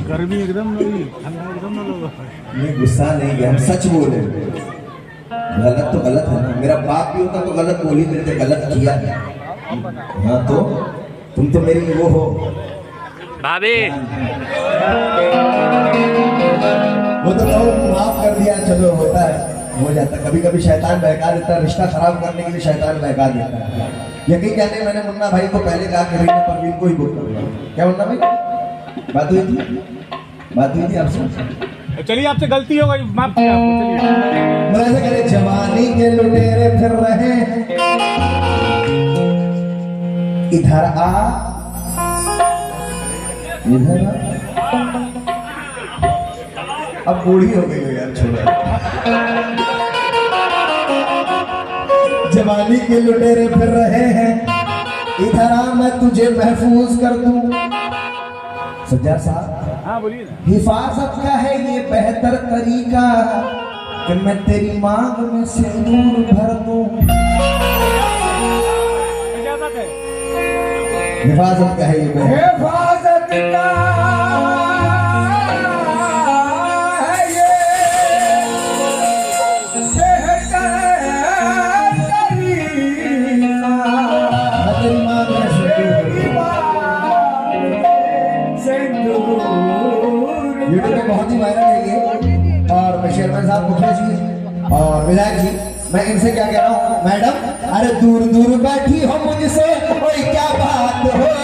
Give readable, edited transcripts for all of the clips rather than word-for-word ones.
गर्मी एकदम नहीं, ठंडा एकदम ना लोग। ये गुस्सा नहीं है, हम सच बोले। गलत तो गलत है ना, मेरा बाप भी होता तो गलत बोल ही देते, गलत किया। हाँ तो तुम तो मेरी वो हो भाभी। वो तो माफ कर दिया, चलो होता है, हो जाता। कभी कभी शैतान बहका देता है, रिश्ता खराब करने के लिए शैतान बहका देता है। यही कहने मैंने मुन्ना भाई को पहले कहा कि भाई मैं परवीन को ही बुक करूंगा। क्या मुन्ना भाई बात हुई थी आपसे? चलिए आपसे गलती हो गई, माफ किया आपको। चलिए ऐसे करे, जवानी के लुटेरे फिर रहे हैं, इधर आ इधर आ। अब बूढ़ी हो गई हो यार, छोड़ो। जवानी के लुटेरे फिर रहे हैं, इधर आ मैं तुझे महफूज कर दूं। सज्जाद साहब, हाँ बोलिए ना। हिफाजत का है ये बेहतर तरीका कि मैं तेरी मांग में सिंदूर भर दूं। इजाजत है। हिफाजत का है ये बेहतर, हिफाजत का है ये बेहतर तरीका। मैं तेरी मांग में सिंदूर। यूट्यूब पे बहुत ही वायरल है ये। और मैं शेरमैन साहब, मुखिया जी और विधायक जी, मैं इनसे क्या कह रहा हूँ, मैडम अरे दूर दूर बैठी हो मुझसे कोई क्या बात हो गई।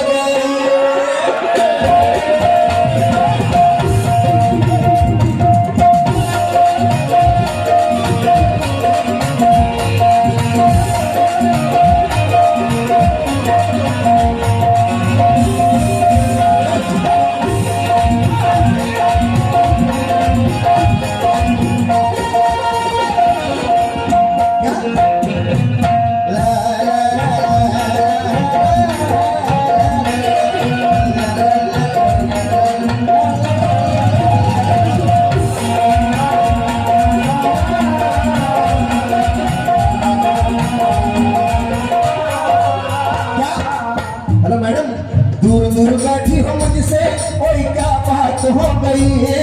हेलो मैडम, दूर दूर बैठी हो मुझसे कोई क्या बात हो गई है।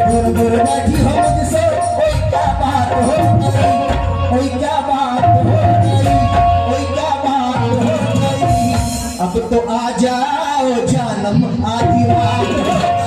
दूर दूर बैठी हो मुझसे कोई क्या बात हो गई, कोई क्या बात हो गई, कोई क्या बात हो गई। अब तो आ जाओ जानम आदि बात हो गई।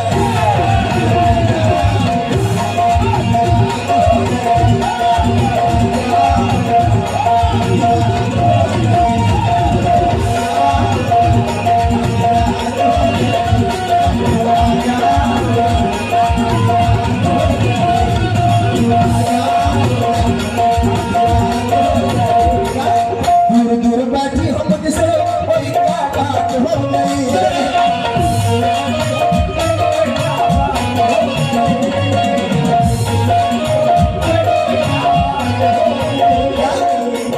दूर दूर बैठी हो मुझसे कोई क्या बात हो गई।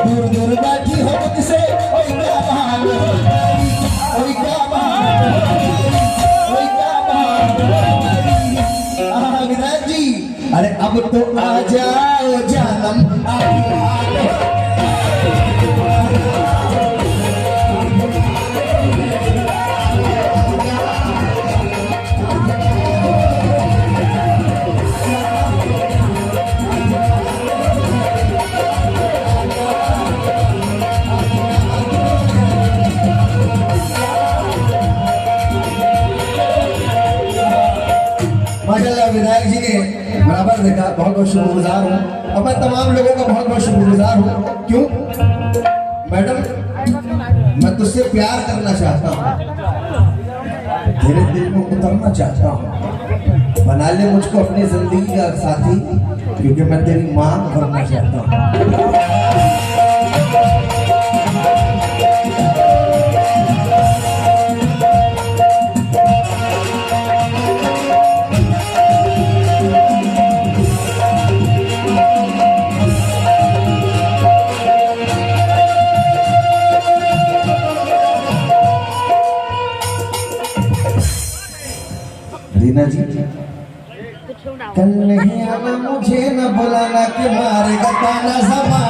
दूर दूर बैठी हो मुझसे कोई क्या बात हो गई, कोई क्या बात हो गई, कोई क्या बात हो गई। विधायक जी, अरे अब तो आ जाओ जानम आदि बात हो गई। माशाल्लाह विधायक जी ने बराबर देखा, बहुत बहुत शुक्रगुजार हूँ। और मैं तमाम लोगों का बहुत बहुत शुक्रगुजार हूँ। क्यों मैडम, मैं तुझसे प्यार करना चाहता हूँ, तेरे दिल में उतरना चाहता हूँ। बना ले मुझको अपनी जिंदगी का साथी, क्योंकि मैं तेरी मांग भरना चाहता हूँ। रीना जी, कल नहीं आना, मुझे न बुलाना कि मारेगा ताना ज़माना।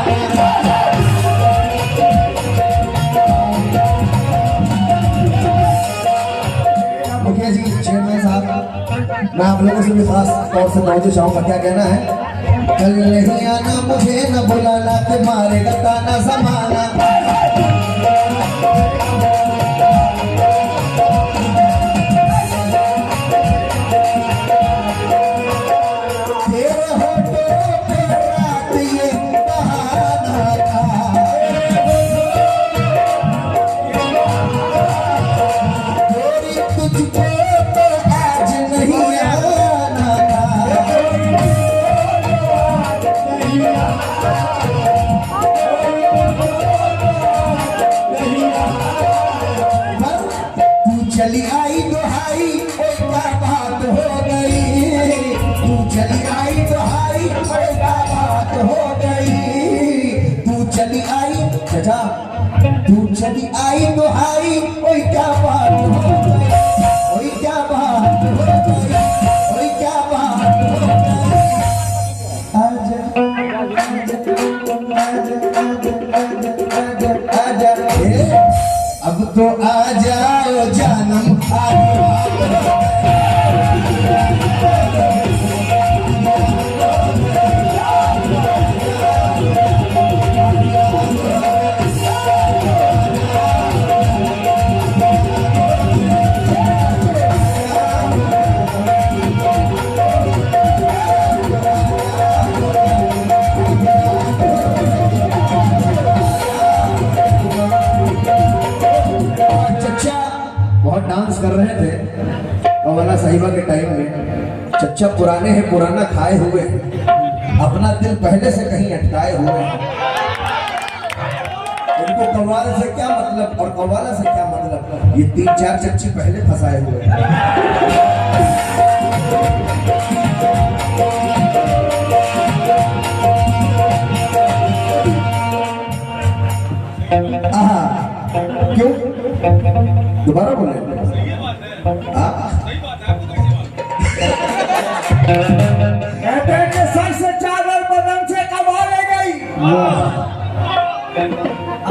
मैं आप लोगों से भी खास तौर से तवज्जो चाहूंगा, क्या कहना है? कल नहीं आना मुझे न बुलाना कि मारेगा ताना जमाना। तेरे होठों पे रात ये बहाना था, गोरी तुझको तो आज नहीं आना था। तू चली आई दुहाई ओए क्या बात हो गई, तू चली आई दुहाई ओए क्या बात हो गई, तू चली आई चाचा, तू चली आई दुहाई ओए क्या बात हो गई, ओए क्या बात हो गई, ओए क्या बात हो गई। आजा आजा आजा आजा आजा, अब तो आ जाओ जानम बहुत डांस कर रहे थे कवाला साहिबा के टाइम में। चच्चा पुराने हैं, पुराना खाए हुए हैं, अपना दिल पहले से कहीं अटकाए हुए हैं। उनको कव्वाल से क्या मतलब और कव्वाला से क्या मतलब, ये 3-4 चच्ची पहले फंसाए हुए हैं। आहा, क्यों दोबारा बोले? कहते हैं कि सर से चादर बदन से कमा ले गई।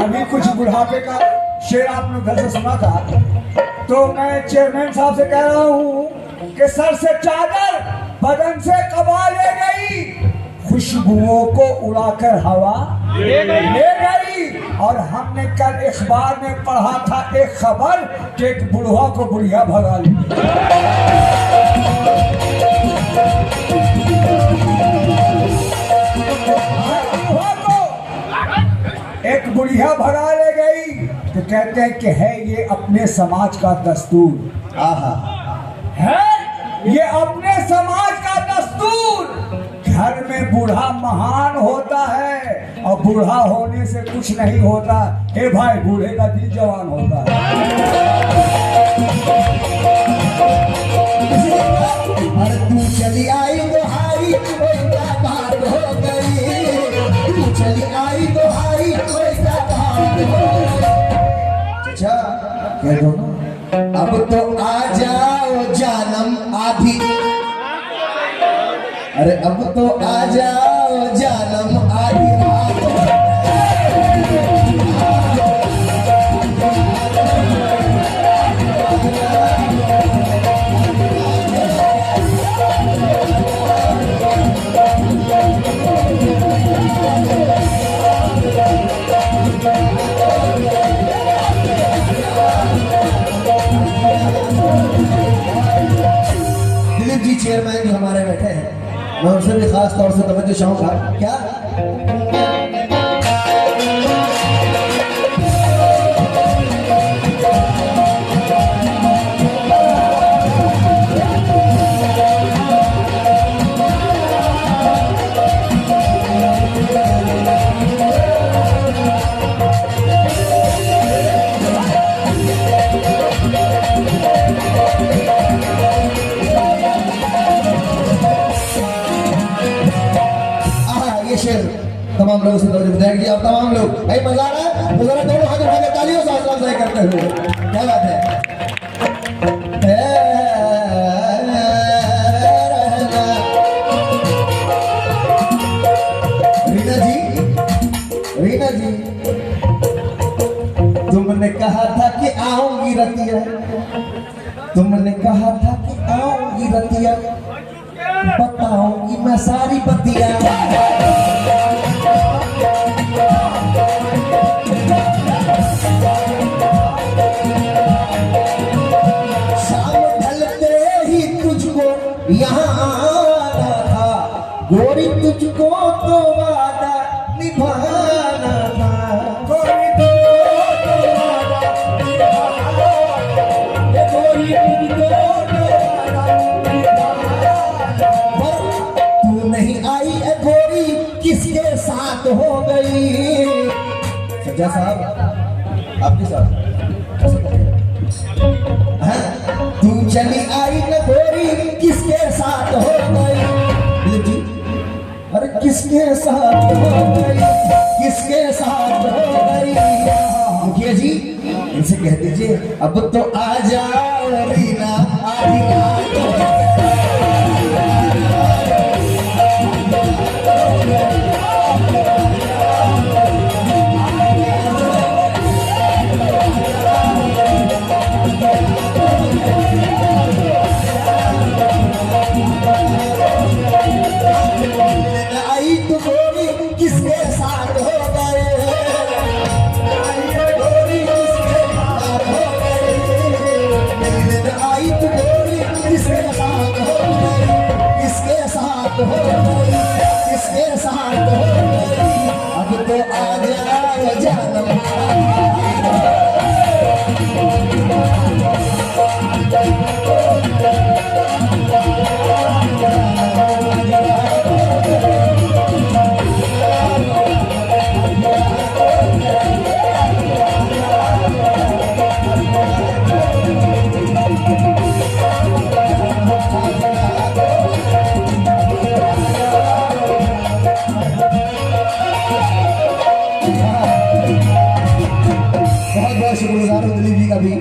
अभी कुछ बुढ़ापे का शेर आपने घर से सुना था, तो मैं चेयरमैन साहब से कह रहा हूँ कि सर से चादर बदन से कमा ले गई, खुशबुओं को उड़ाकर हवा ले गई। और हमने कल अखबार में पढ़ा था एक खबर कि एक बुढ़वा को बुढ़िया भगा ली। एक बुढ़िया भगा ले गई, तो कहते हैं कि है ये अपने समाज का दस्तूर। आहा, है ये अपने समाज का दस्तूर। घर में बूढ़ा महान होता है और बूढ़ा होने से कुछ नहीं होता। हे भाई, बूढ़े का दिल जवान होता है। अरे तू चली आई दुहाई ओए क्या बात हो गई, तू चली आई दुहाई ओए क्या बात हो गई। अच्छा कह दो ना, अब तो आ जाओ जानम आधी, अरे अब तो आ जाओ जानम आधी रात। दिलीप जी चेयरमैन जो हमारे बैठे हैं, मैं उनसे भी खास तौर से तवज्जो चाहूंगा। क्या तमाम लोगों से तवज्जो दिलाएंगे। अब तमाम लोग भाई मजा आ रहा है, तो जरा दोनों हाथ उठा के तालियों से हौसला अफजाई करते हुए, क्या बात है। रीना जी, रीना जी, तुमने कहा था कि आऊंगी रतिया, तुमने कहा था कि आऊंगी रतिया, बताऊंगी मैं सारी बतिया। शाम ढलते ही तुझको यहाँ आना था, गोरी तुझको तो वादा निभाना था। गोरी तुझको तो वादा निभाना, गोरी तुझको तो वादा निभाना। तू नहीं आई ए गोरी, किसके साथ हो गई? सज्जा साहब आपके साथ तू चली आई न गोरी, किसके साथ हो गई? जी अरे किसके साथ हो गई, किसके साथ हो गई? मुखिया जी इनसे कह दीजिए अब तो आ जाओ रीना, आधी रात हो गई। आई तो गोरी किसके साथ हो गए? गोरी किसके साथ हो गए? आई तो गोरी किसके साथ हो गए? किसके साथ हो गई? किसके साथ हो गई? अब तो आ जाए जानम। बहुत बहुत शुक्रगुजार हूँ दिलीप जी का भी।